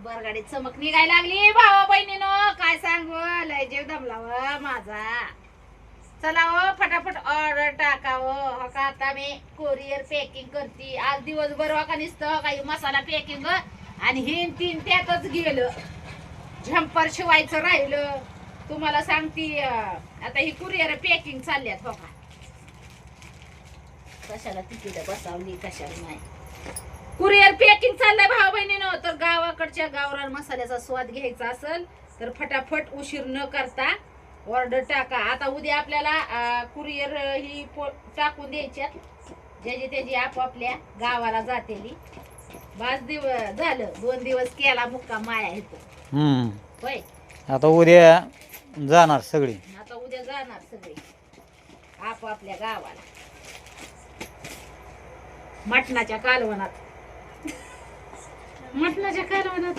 बरगाडीत चमक निघायला लागली भावा बहिणीनो. काय सांगू, लय जीव दमला व माझा. चला हो फटाफट ऑर्डर टाकाव. हो का आता मी कोरियर पॅकिंग करते. आज दिवसभर हो का नुसतं काही मसाला पॅकिंग आणि हे तीन त्यातच गेलं. झंपर शिवायचं राहिलं. तुम्हाला सांगते आता ही कुरिअर पॅकिंग चालल्यात. हो का कशाला तिकीट बसावली कशाला नाही. कुरिअर पॅकिंग चाललंय भाऊ बहिणीनो. तर गावाकडच्या गावरान मसाल्याचा स्वाद घ्यायचा असेल तर फटाफट उशीर न करता ऑर्डर टाका. आता उद्या आपल्याला कुरिअर ही टाकून द्यायच्यात. ज्याची त्याची आपापल्या गावाला जातेली. पाच दिवस झालं 2 दिवस केला मुक्का माया इथं. होय आता उद्या जाणार सगळी. आता उद्या जाणार सगळे आपापल्या गावाला मटणाच्या कालवनात. मटणाच्या कालवनात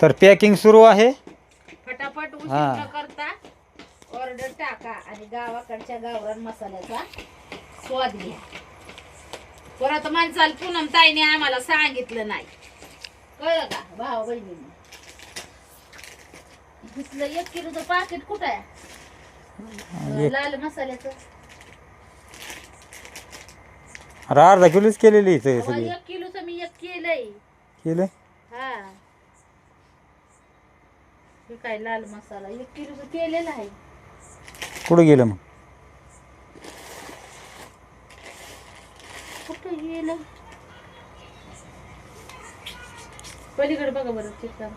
तर पॅकिंग सुरू आहे. फटाफट उशीर न करता ऑर्डर टाका आणि गावाकडच्या गावरान मसाल्याचा स्वाद घ्या. परत माणसाला पूनम ताईने आम्हाला सांगितलं नाही. कळलं का भाऊ बहिणींनी. इथलं 1 किलोचं पाकिट कुठं आहे लाल मसाल्याचं. अर्धा किलोच केलेली इथे सगळी. 1 किलोचं मी केलंय. केलं हा हे काय लाल मसाला 1 किलोचं केलेलं आहे. कुठं गेलं मग? कुठं गेलं पलीकडे बघा बरं चेक करा.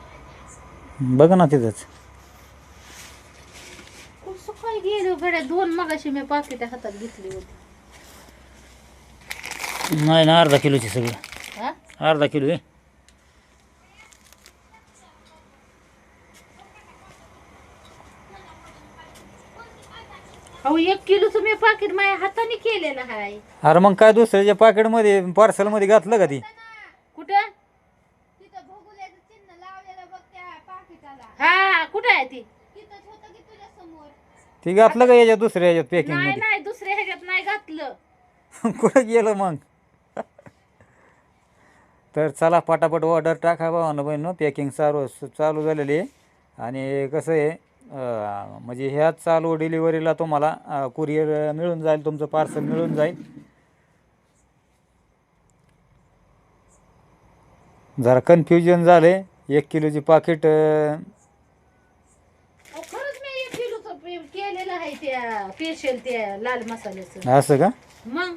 बघ ना तिथंच. कसं काय गेलं गड्या. 2 मगाशी मी पाकिट हातात घेतली होती. नाही ना अर्धा किलोची सगळं. हा अर्धा किलो आहे. अहो 1 किलोचं मी पाकिट माझ्या हाताने केलेलं आहे. अरे मग काय दुसऱ्याच्या पाकिटमध्ये पार्सलमध्ये घातलं का ती? कुठं तिथं भोगुल्याचं चिन्ह लावलेलं बघ त्या पाकिटाला. हा कुठं आहे ती. तिथंच होतं की तुझ्या समोर. ती घातलं का याच्यात दुसऱ्या याच्यात पॅकिंग नाही मध्ये? नाही दुसऱ्या ह्याच्यात नाही घातलं. कुठं गेलं मग? तर चला पटापट ऑर्डर टाका भावानं बहिणीनं. पॅकिंग चालू झालेली आहे. आणि कसं आहे म्हणजे ह्या चालू डिलिव्हरीला तुम्हाला कुरिअर मिळून जाईल. तुमचं पार्सल मिळून जाईल. जरा कन्फ्युजन झाले. 1 किलोची पाकिट खरंच मी 1 किलोचं केलेलं आहे त्या स्पेशल त्या लाल मसाल्याचं. असं का? मग